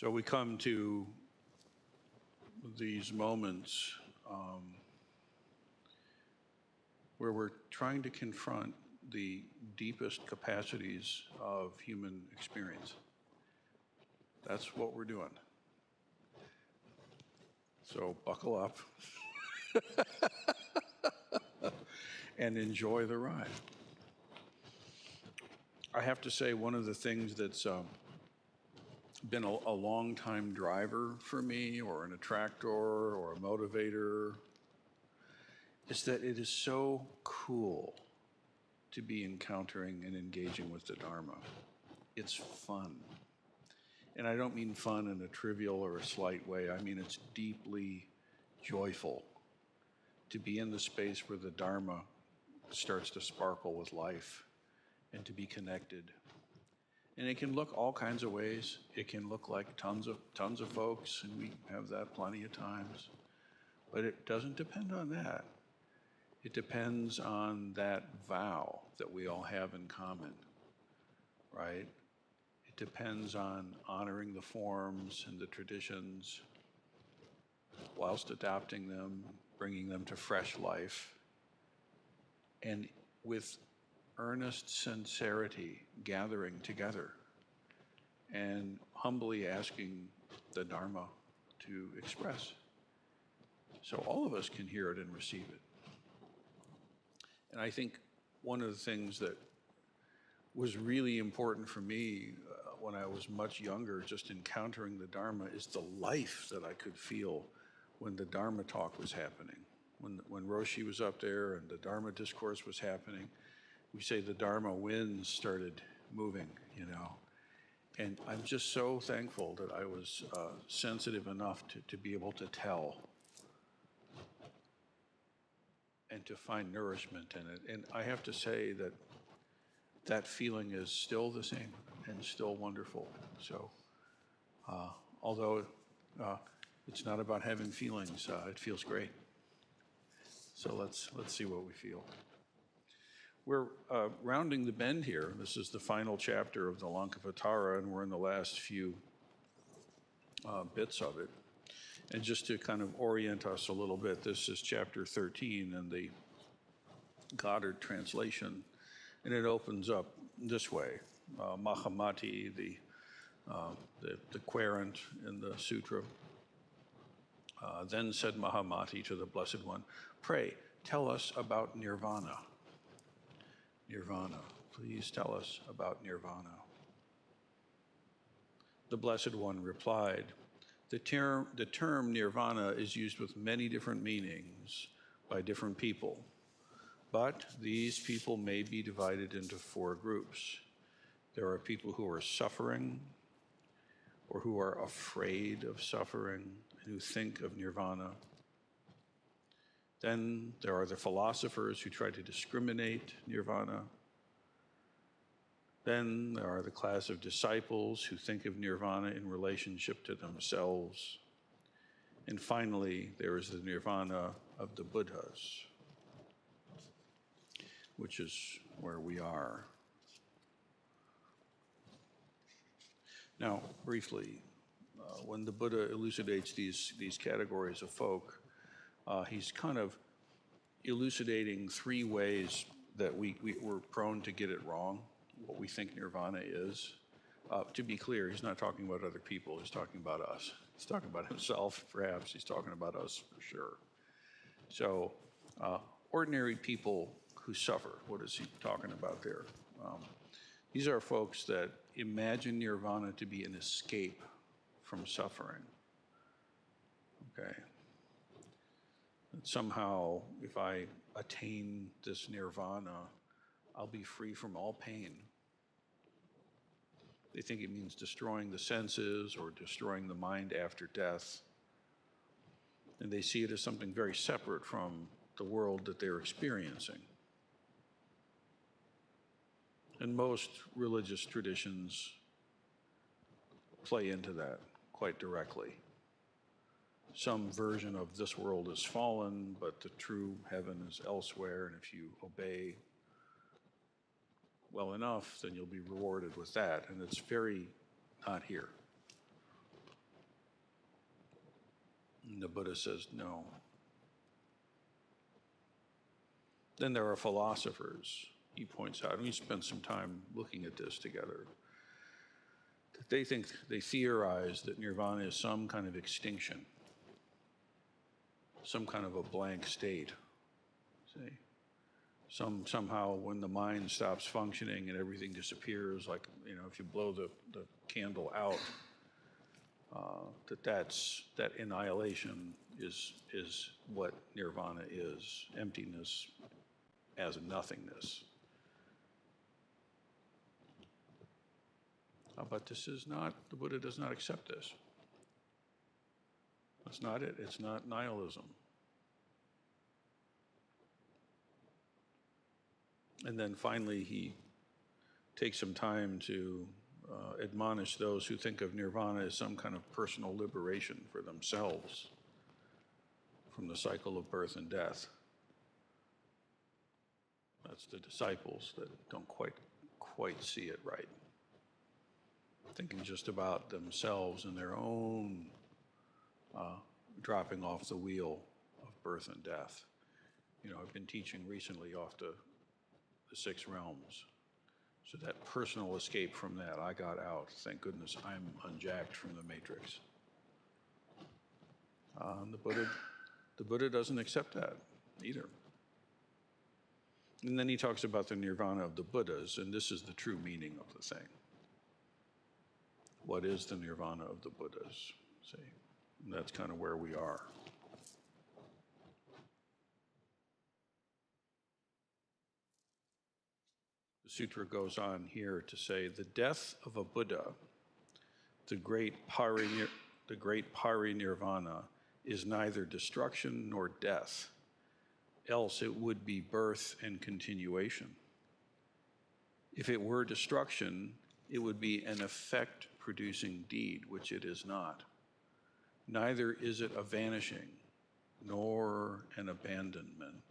So we come to these moments where we're trying to confront the deepest capacities of human experience. That's what we're doing. So buckle up and enjoy the ride. I have to say, one of the things that's been a long time driver for me, or an attractor, or a motivator, is that it is so cool to be encountering and engaging with the Dharma. It's fun. And I don't mean fun in a trivial or a slight way. I mean it's deeply joyful to be in the space where the Dharma starts to sparkle with life and to be connected. And it can look all kinds of ways. It can look like tons of folks, and we have that plenty of times. But it doesn't depend on that. It depends on that vow that we all have in common, right? It depends on honoring the forms and the traditions whilst adopting them, bringing them to fresh life, and with earnest sincerity gathering together and humbly asking the Dharma to express. So all of us can hear it and receive it. And I think one of the things that was really important for me when I was much younger, just encountering the Dharma, is the life that I could feel when the Dharma talk was happening. When Roshi was up there and the Dharma discourse was happening, we say the Dharma winds started moving, And I'm just so thankful that I was sensitive enough to be able to tell and to find nourishment in it. And I have to say that that feeling is still the same and still wonderful. So although it's not about having feelings, it feels great. So let's see what we feel. We're rounding the bend here. This is the final chapter of the Lankavatara, and we're in the last few bits of it. And just to kind of orient us a little bit, this is chapter 13 in the Goddard translation, and it opens up this way. Mahamati, the querent in the sutra, then said Mahamati to the Blessed One, "Pray, tell us about nirvana." Nirvana. Please tell us about nirvana. The Blessed One replied, the term nirvana is used with many different meanings by different people, but these people may be divided into 4 groups. There are people who are suffering, or who are afraid of suffering, and who think of nirvana. Then there are the philosophers who try to discriminate nirvana. Then there are the class of disciples who think of nirvana in relationship to themselves. And finally, there is the nirvana of the Buddhas, which is where we are. Now, briefly, when the Buddha elucidates these categories of folk, he's kind of elucidating 3 ways that we're prone to get it wrong, what we think nirvana is. To be clear, he's not talking about other people, he's talking about us. He's talking about himself, perhaps, he's talking about us for sure. So, ordinary people who suffer, what is he talking about there? These are folks that imagine nirvana to be an escape from suffering, okay? That somehow, if I attain this nirvana, I'll be free from all pain. They think it means destroying the senses or destroying the mind after death. And they see it as something very separate from the world that they're experiencing. And most religious traditions play into that quite directly. Some version of this world is fallen, but the true heaven is elsewhere, and if you obey well enough, then you'll be rewarded with that, and it's very not here. And the Buddha says, no. Then there are philosophers, he points out, and we spent some time looking at this together. They theorize that nirvana is some kind of extinction, some kind of a blank state. See? Somehow when the mind stops functioning and everything disappears, like, if you blow the candle out, that annihilation is what nirvana is, emptiness as nothingness. But this is not, the Buddha does not accept this. That's not it. It's not nihilism. And then finally, he takes some time to admonish those who think of nirvana as some kind of personal liberation for themselves from the cycle of birth and death. That's the disciples that don't quite see it right. Thinking just about themselves and their own dropping off the wheel of birth and death. I've been teaching recently off the 6 realms. So that personal escape from that, I got out. Thank goodness I'm unjacked from the matrix. The Buddha doesn't accept that either. And then he talks about the nirvana of the Buddhas, and this is the true meaning of the thing. What is the nirvana of the Buddhas? See, and that's kind of where we are. The sutra goes on here to say, the death of a Buddha, the great parinirvana, is neither destruction nor death, else it would be birth and continuation. If it were destruction, it would be an effect-producing deed, which it is not. Neither is it a vanishing, nor an abandonment.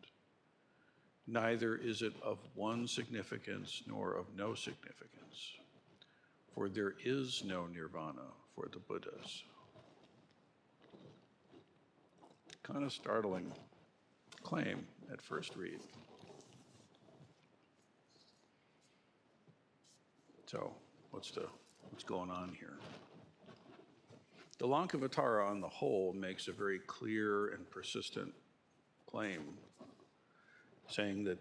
Neither is it of one significance, nor of no significance. For there is no nirvana for the Buddhas. Kind of startling claim at first read. So, what's going on here? The Lankavatara on the whole makes a very clear and persistent claim, saying that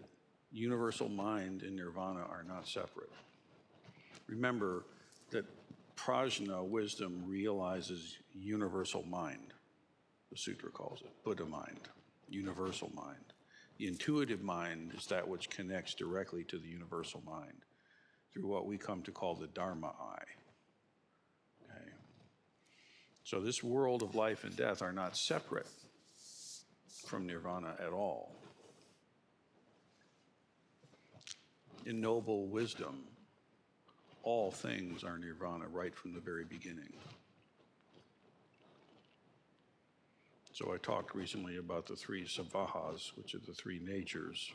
universal mind and nirvana are not separate. Remember that prajna, wisdom, realizes universal mind. The sutra calls it Buddha mind, universal mind. The intuitive mind is that which connects directly to the universal mind through what we come to call the Dharma eye. Okay. So this world of life and death are not separate from nirvana at all. In noble wisdom, all things are nirvana right from the very beginning. So I talked recently about the 3 sabhahas, which are the 3 natures.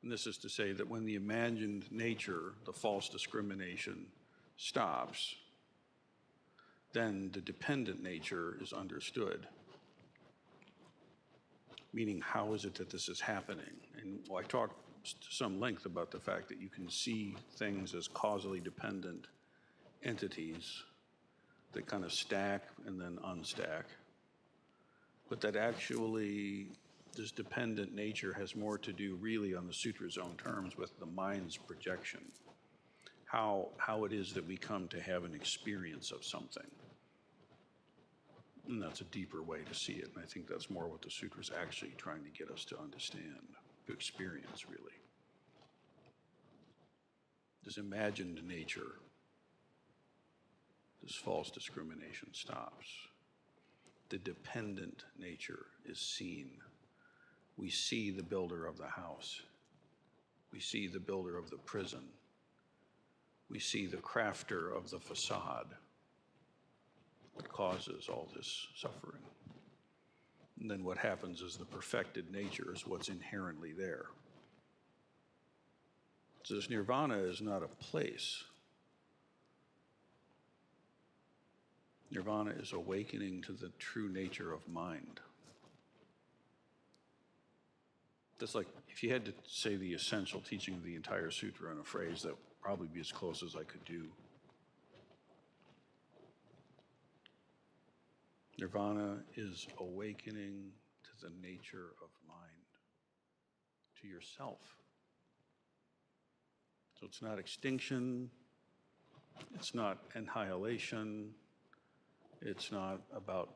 And this is to say that when the imagined nature, the false discrimination, stops, then the dependent nature is understood. Meaning, how is it that this is happening? And I talked to some length about the fact that you can see things as causally dependent entities that kind of stack and then unstack. But that actually, this dependent nature has more to do really on the sutra's own terms with the mind's projection. How it is that we come to have an experience of something. And that's a deeper way to see it, and I think that's more what the sutra is actually trying to get us to understand, to experience, really. This imagined nature, this false discrimination stops. The dependent nature is seen. We see the builder of the house. We see the builder of the prison. We see the crafter of the facade that causes all this suffering. And then what happens is the perfected nature is what's inherently there. So this nirvana is not a place. Nirvana is awakening to the true nature of mind. That's like, if you had to say the essential teaching of the entire sutra in a phrase, that would probably be as close as I could do. Nirvana is awakening to the nature of mind, to yourself. So it's not extinction, it's not annihilation, it's not about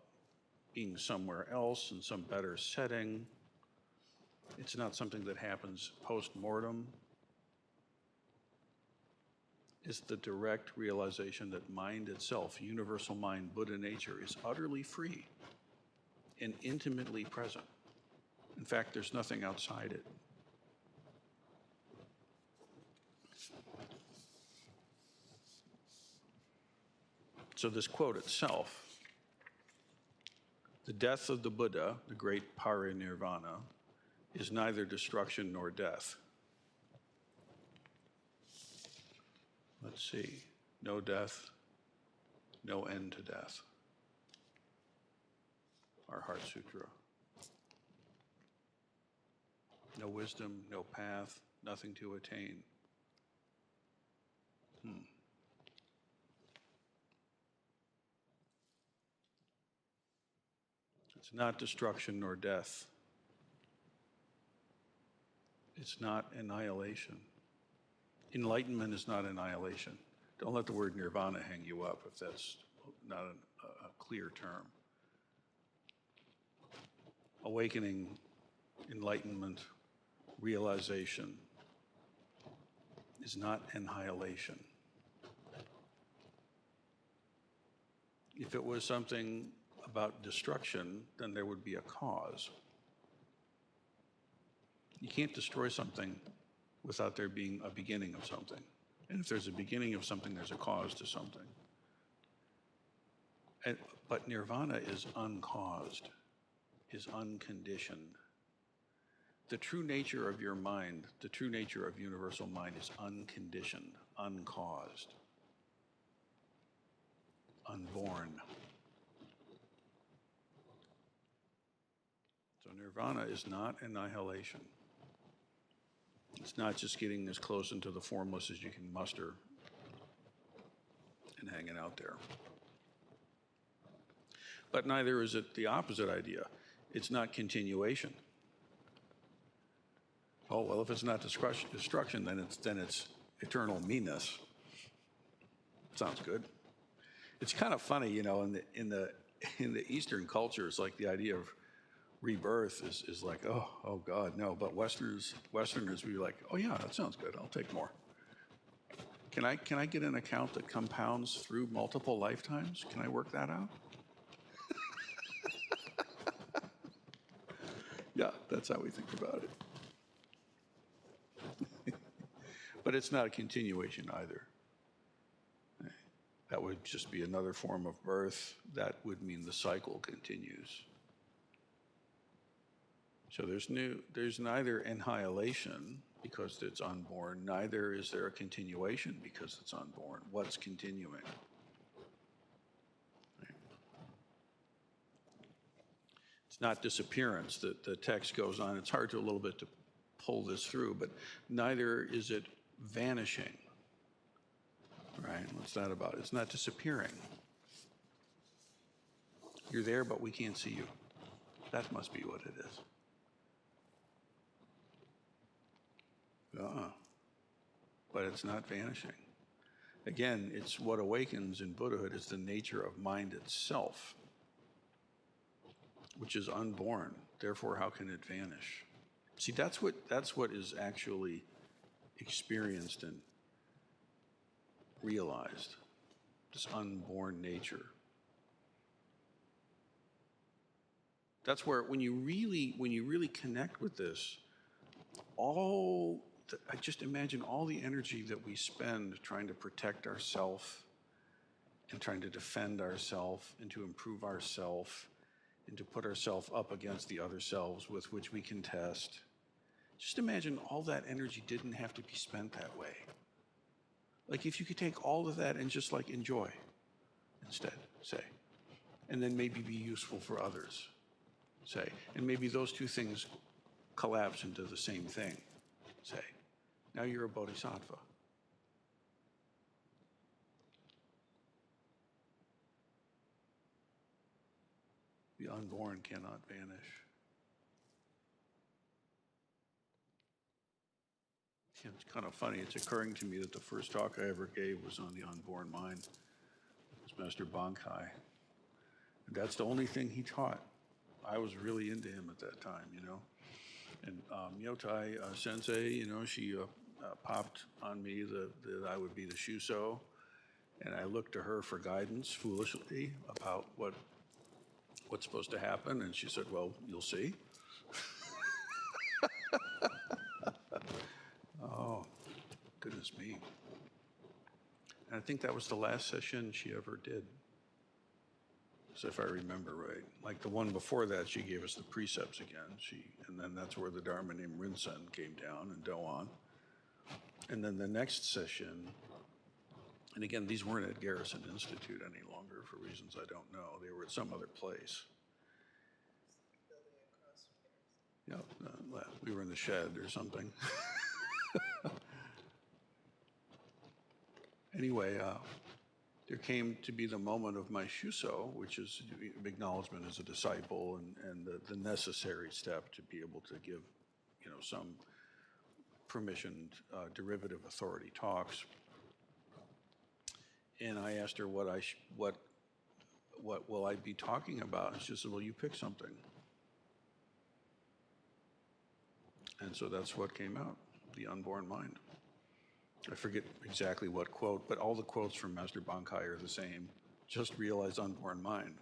being somewhere else in some better setting. It's not something that happens post-mortem. It's the direct realization that mind itself, universal mind, Buddha nature, is utterly free and intimately present. In fact, there's nothing outside it. So this quote itself, the death of the Buddha, the great parinirvana, is neither destruction nor death. Let's see, no death, no end to death. Our Heart Sutra. No wisdom, no path, nothing to attain. It's not destruction nor death. It's not annihilation. Enlightenment is not annihilation. Don't let the word nirvana hang you up if that's not a clear term. Awakening, enlightenment, realization is not annihilation. If it was something about destruction, then there would be a cause. You can't destroy something without there being a beginning of something. And if there's a beginning of something, there's a cause to something. But nirvana is uncaused, is unconditioned. The true nature of your mind, the true nature of universal mind is unconditioned, uncaused, unborn. So nirvana is not annihilation. It's not just getting as close into the formless as you can muster and hanging out there. But neither is it the opposite idea. It's not continuation. Oh, well, if it's not destruction, then it's eternal meanness. Sounds good. It's kind of funny, you know, in the Eastern cultures, like the idea of rebirth is like, oh God, no. But Westerners we like, oh yeah, that sounds good. I'll take more. Can I get an account that compounds through multiple lifetimes? Can I work that out? Yeah, that's how we think about it. But it's not a continuation either. That would just be another form of birth. That would mean the cycle continues. So there's neither annihilation because it's unborn, neither is there a continuation because it's unborn. What's continuing? It's not disappearance. The text goes on. It's hard to a little bit to pull this through, but neither is it vanishing. Right? What's that about? It's not disappearing. You're there, but we can't see you. That must be what it is. But it's not vanishing. Again, it's what awakens in Buddhahood is the nature of mind itself, which is unborn. Therefore, how can it vanish? See, that's what is actually experienced and realized, this unborn nature. That's where, when you really connect with this, I just imagine all the energy that we spend trying to protect ourselves and trying to defend ourselves and to improve ourselves and to put ourselves up against the other selves with which we contest. Just imagine all that energy didn't have to be spent that way. Like if you could take all of that and just like enjoy instead, say, and then maybe be useful for others, say. And maybe those two things collapse into the same thing, say. Now you're a bodhisattva. The unborn cannot vanish. Yeah, it's kind of funny. It's occurring to me that the first talk I ever gave was on the unborn mind. It was Master Bankai. And that's the only thing he taught. I was really into him at that time, you know. And Myotai Sensei, you know, she popped on me that I would be the Shuso. And I looked to her for guidance, foolishly, about what's supposed to happen. And she said, well, you'll see. Oh, goodness me. And I think that was the last session she ever did, so if I remember right. Like the one before that, she gave us the precepts again. And then that's where the Dharma named Rinsen came down and Doan. And then the next session, and again, these weren't at Garrison Institute any longer for reasons I don't know. They were at some other place. Yeah, we were in the shed or something. Anyway, there came to be the moment of my shuso, which is acknowledgement as a disciple and the necessary step to be able to give, you know, some permissioned derivative authority talks. And I asked her what will I be talking about? And she said, well, you pick something. And so that's what came out, the unborn mind. I forget exactly what quote, but all the quotes from Master Bankai are the same. Just realize unborn mind.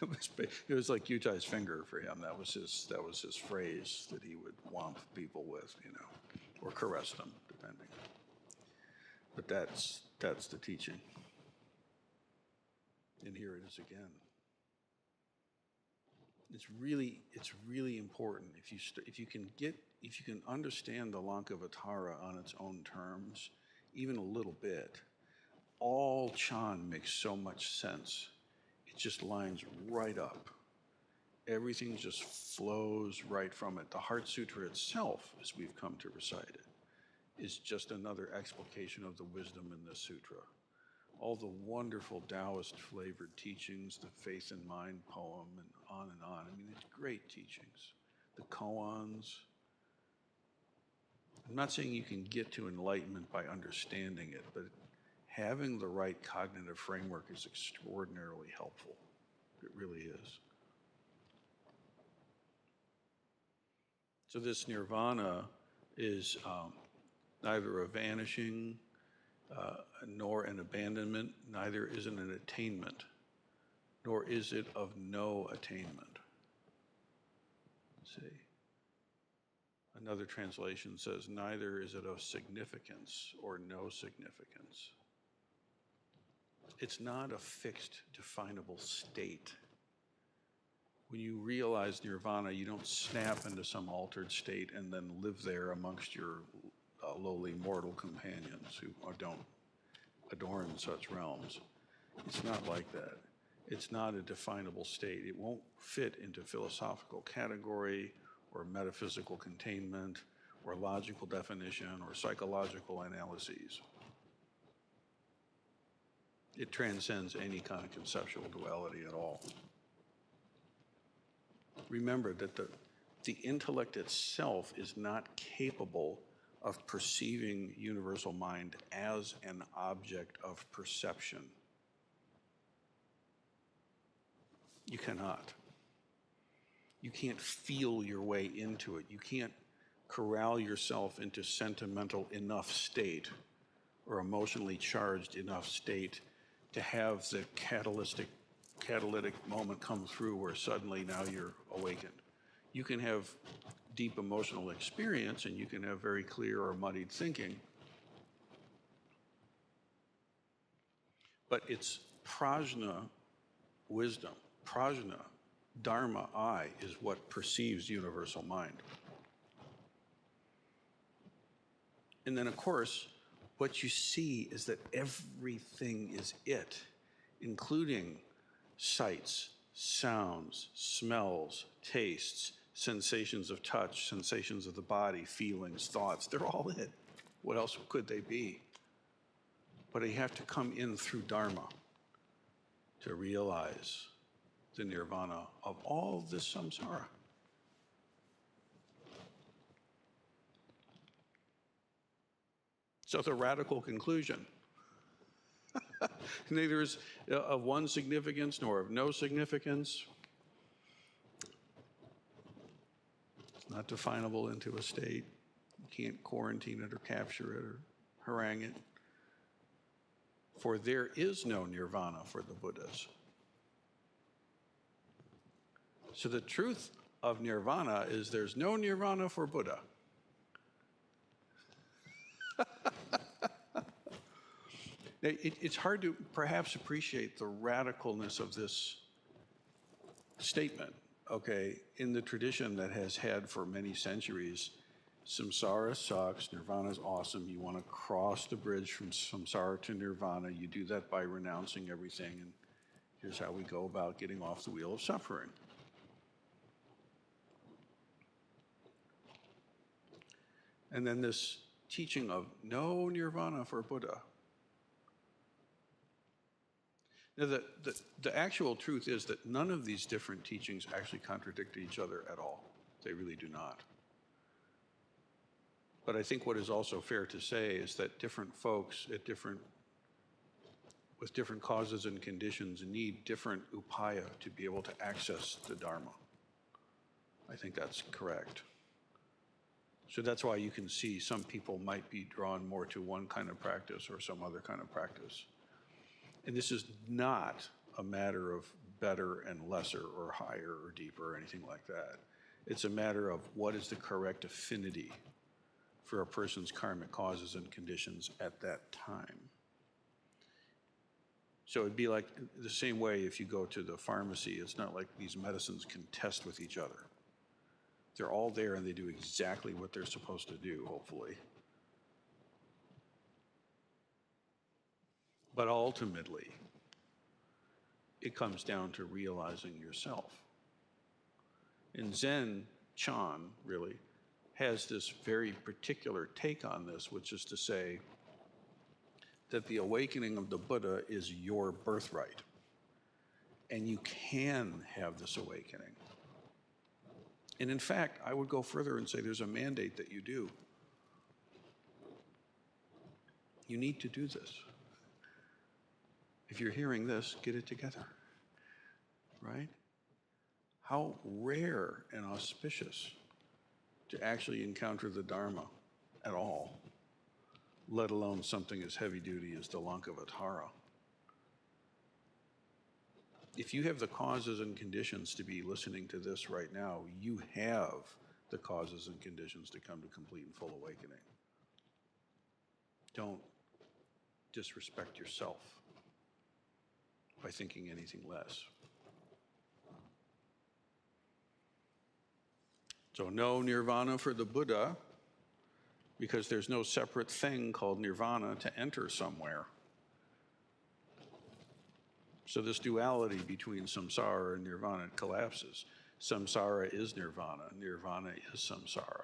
It was like Yutai's finger for him. That was his phrase that he would whomp people with, you know, or caress them, depending. But that's the teaching. And here it is again. It's really important if you can understand the Lankavatara on its own terms, even a little bit. All Chan makes so much sense. It just lines right up. Everything just flows right from it. The Heart Sutra itself, as we've come to recite it, is just another explication of the wisdom in this sutra. All the wonderful Taoist flavored teachings, the Faith in Mind poem, and on and on. I mean, it's great teachings. The koans. I'm not saying you can get to enlightenment by understanding it, but having the right cognitive framework is extraordinarily helpful. It really is. So this nirvana is neither a vanishing, nor an abandonment, neither is it an attainment, nor is it of no attainment. See? Another translation says, neither is it of significance or no significance. It's not a fixed, definable state. When you realize nirvana, you don't snap into some altered state and then live there amongst your lowly mortal companions who don't adorn such realms. It's not like that. It's not a definable state. It won't fit into philosophical category or metaphysical containment or logical definition or psychological analyses. It transcends any kind of conceptual duality at all. Remember that the intellect itself is not capable of perceiving universal mind as an object of perception. You cannot. You can't feel your way into it. You can't corral yourself into sentimental enough state or emotionally charged enough state to have the catalytic moment come through where suddenly now you're awakened. You can have deep emotional experience and you can have very clear or muddied thinking, but it's prajna wisdom, prajna, dharma, I, is what perceives universal mind. And then, of course, what you see is that everything is it, including sights, sounds, smells, tastes, sensations of touch, sensations of the body, feelings, thoughts. They're all it. What else could they be? But you have to come in through Dharma to realize the nirvana of all this samsara. So the radical conclusion, neither is of one significance nor of no significance. It's not definable into a state. You can't quarantine it or capture it or harangue it. For there is no nirvana for the Buddhas. So the truth of nirvana is there's no nirvana for Buddha. It's hard to perhaps appreciate the radicalness of this statement, okay, in the tradition that has had for many centuries, samsara sucks, nirvana is awesome, you want to cross the bridge from samsara to nirvana, you do that by renouncing everything, and here's how we go about getting off the wheel of suffering. And then this teaching of no nirvana for Buddha. Now, the actual truth is that none of these different teachings actually contradict each other at all. They really do not. But I think what is also fair to say is that different folks with different causes and conditions need different upaya to be able to access the Dharma. I think that's correct. So that's why you can see some people might be drawn more to one kind of practice or some other kind of practice. And this is not a matter of better and lesser or higher or deeper or anything like that. It's a matter of what is the correct affinity for a person's karmic causes and conditions at that time. So it'd be like the same way if you go to the pharmacy, it's not like these medicines can test with each other. They're all there and they do exactly what they're supposed to do, hopefully. But ultimately, it comes down to realizing yourself. And Zen Chan, really, has this very particular take on this, which is to say that the awakening of the Buddha is your birthright. And you can have this awakening. And in fact, I would go further and say there's a mandate that you do. You need to do this. If you're hearing this, get it together, right? How rare and auspicious to actually encounter the Dharma at all, let alone something as heavy duty as the Lankavatara. If you have the causes and conditions to be listening to this right now, you have the causes and conditions to come to complete and full awakening. Don't disrespect yourself by thinking anything less. So no nirvana for the Buddha, because there's no separate thing called nirvana to enter somewhere. So this duality between samsara and nirvana collapses. Samsara is nirvana, nirvana is samsara.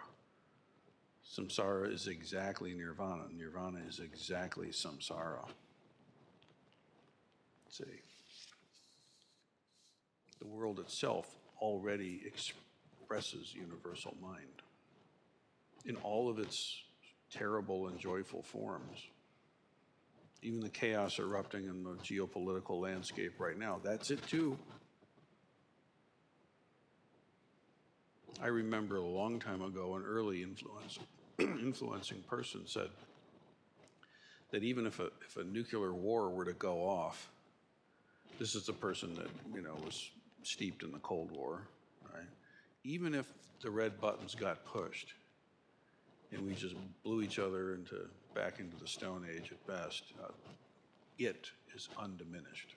Samsara is exactly nirvana, nirvana is exactly samsara. Let's see. The world itself already expresses universal mind in all of its terrible and joyful forms. Even the chaos erupting in the geopolitical landscape right now, that's it too. I remember a long time ago, an early influencing person said that even if a nuclear war were to go off, this is the person that, was steeped in the Cold War, right? Even if the red buttons got pushed and we just blew each other back into the Stone Age at best, it is undiminished.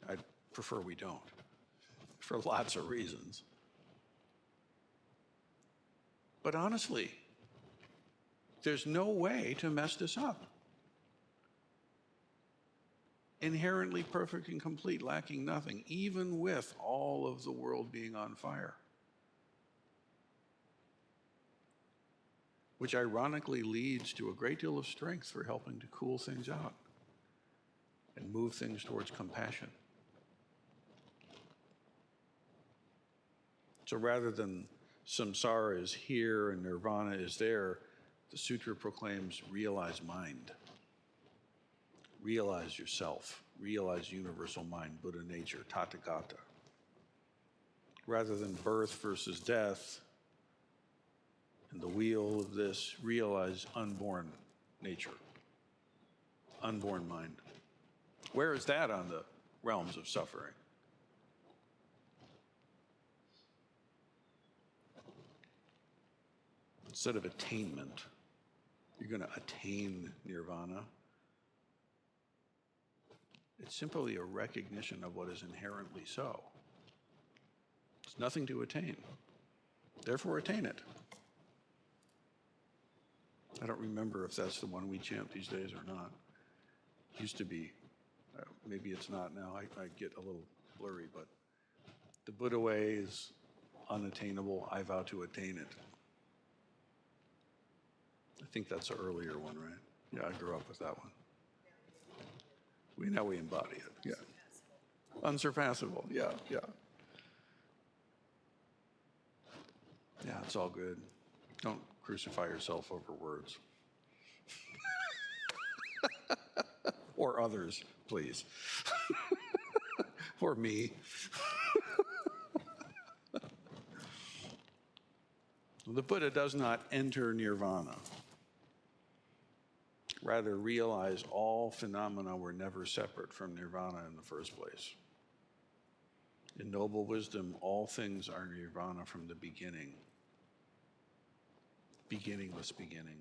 I'd prefer we don't, for lots of reasons. But honestly, there's no way to mess this up. inherently perfect and complete, lacking nothing, even with all of the world being on fire. Which ironically leads to a great deal of strength for helping to cool things out and move things towards compassion. So rather than samsara is here and nirvana is there, the sutra proclaims realize mind. Realize yourself. Realize universal mind, Buddha nature, tathagata. Rather than birth versus death, and the wheel of this, realize unborn nature, unborn mind. Where is that on the realms of suffering? Instead of attainment, you're going to attain nirvana. It's simply a recognition of what is inherently so. It's nothing to attain. Therefore, attain it. I don't remember if that's the one we chant these days or not. It used to be. Maybe it's not now. I get a little blurry, but the Buddha way is unattainable. I vow to attain it. I think that's an earlier one, right? Yeah, I grew up with that one. Now we embody it, yeah. Unsurpassable, yeah. Yeah, it's all good. Don't crucify yourself over words. Or others, please. Or me. The Buddha does not enter nirvana. Rather, realize all phenomena were never separate from nirvana in the first place. In noble wisdom, all things are nirvana from the beginning. Beginningless beginning.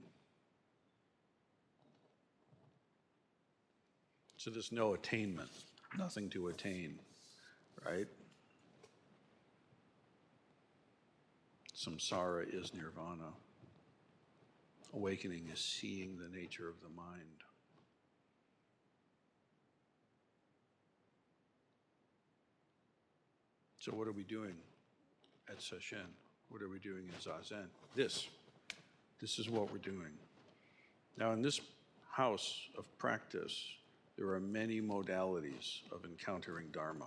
So there's no attainment, nothing to attain, right? Samsara is nirvana. Awakening is seeing the nature of the mind. So what are we doing at Sesshin? What are we doing in Zazen? This is what we're doing. Now in this house of practice, there are many modalities of encountering Dharma.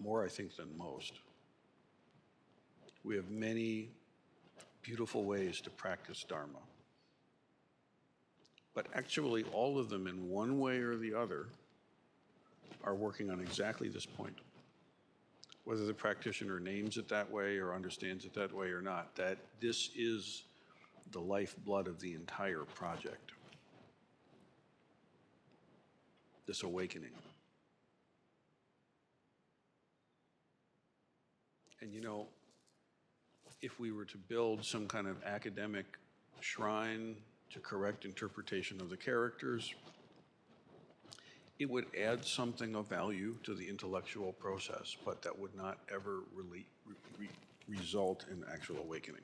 More, I think, than most. We have many beautiful ways to practice Dharma. But actually, all of them in one way or the other are working on exactly this point. Whether the practitioner names it that way or understands it that way or not, that this is the lifeblood of the entire project. This awakening. And you know, if we were to build some kind of academic shrine to correct interpretation of the characters, it would add something of value to the intellectual process, but that would not ever really result in actual awakening.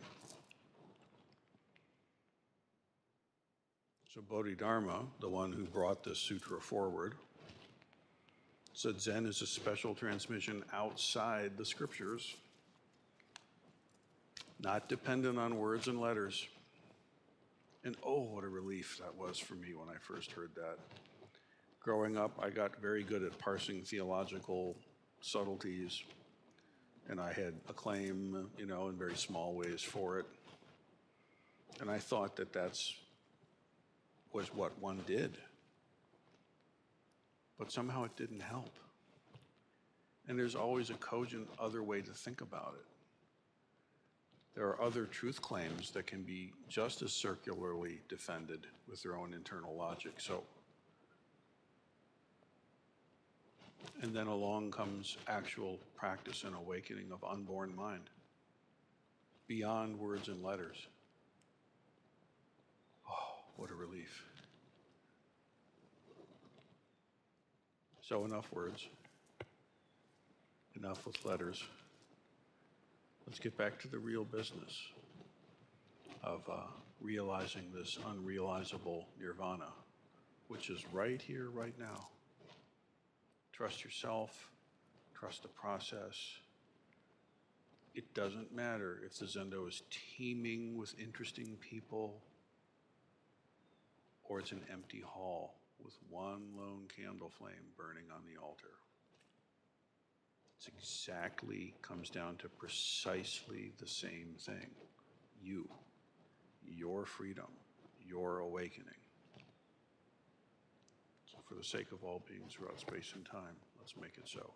So Bodhidharma, the one who brought this sutra forward, said Zen is a special transmission outside the scriptures, not dependent on words and letters. And oh, what a relief that was for me when I first heard that. Growing up, I got very good at parsing theological subtleties, and I had a claim, you know, in very small ways for it. And I thought that was what one did. But somehow it didn't help. And there's always a cogent other way to think about it. There are other truth claims that can be just as circularly defended with their own internal logic. And then along comes actual practice and awakening of unborn mind, beyond words and letters. Oh, what a relief. So enough words, enough with letters. Let's get back to the real business of realizing this unrealizable nirvana, which is right here, right now. Trust yourself, trust the process. It doesn't matter if the Zendo is teeming with interesting people or it's an empty hall with one lone candle flame burning on the altar. It's exactly, comes down to precisely the same thing. You, your freedom, your awakening. So for the sake of all beings throughout space and time, let's make it so.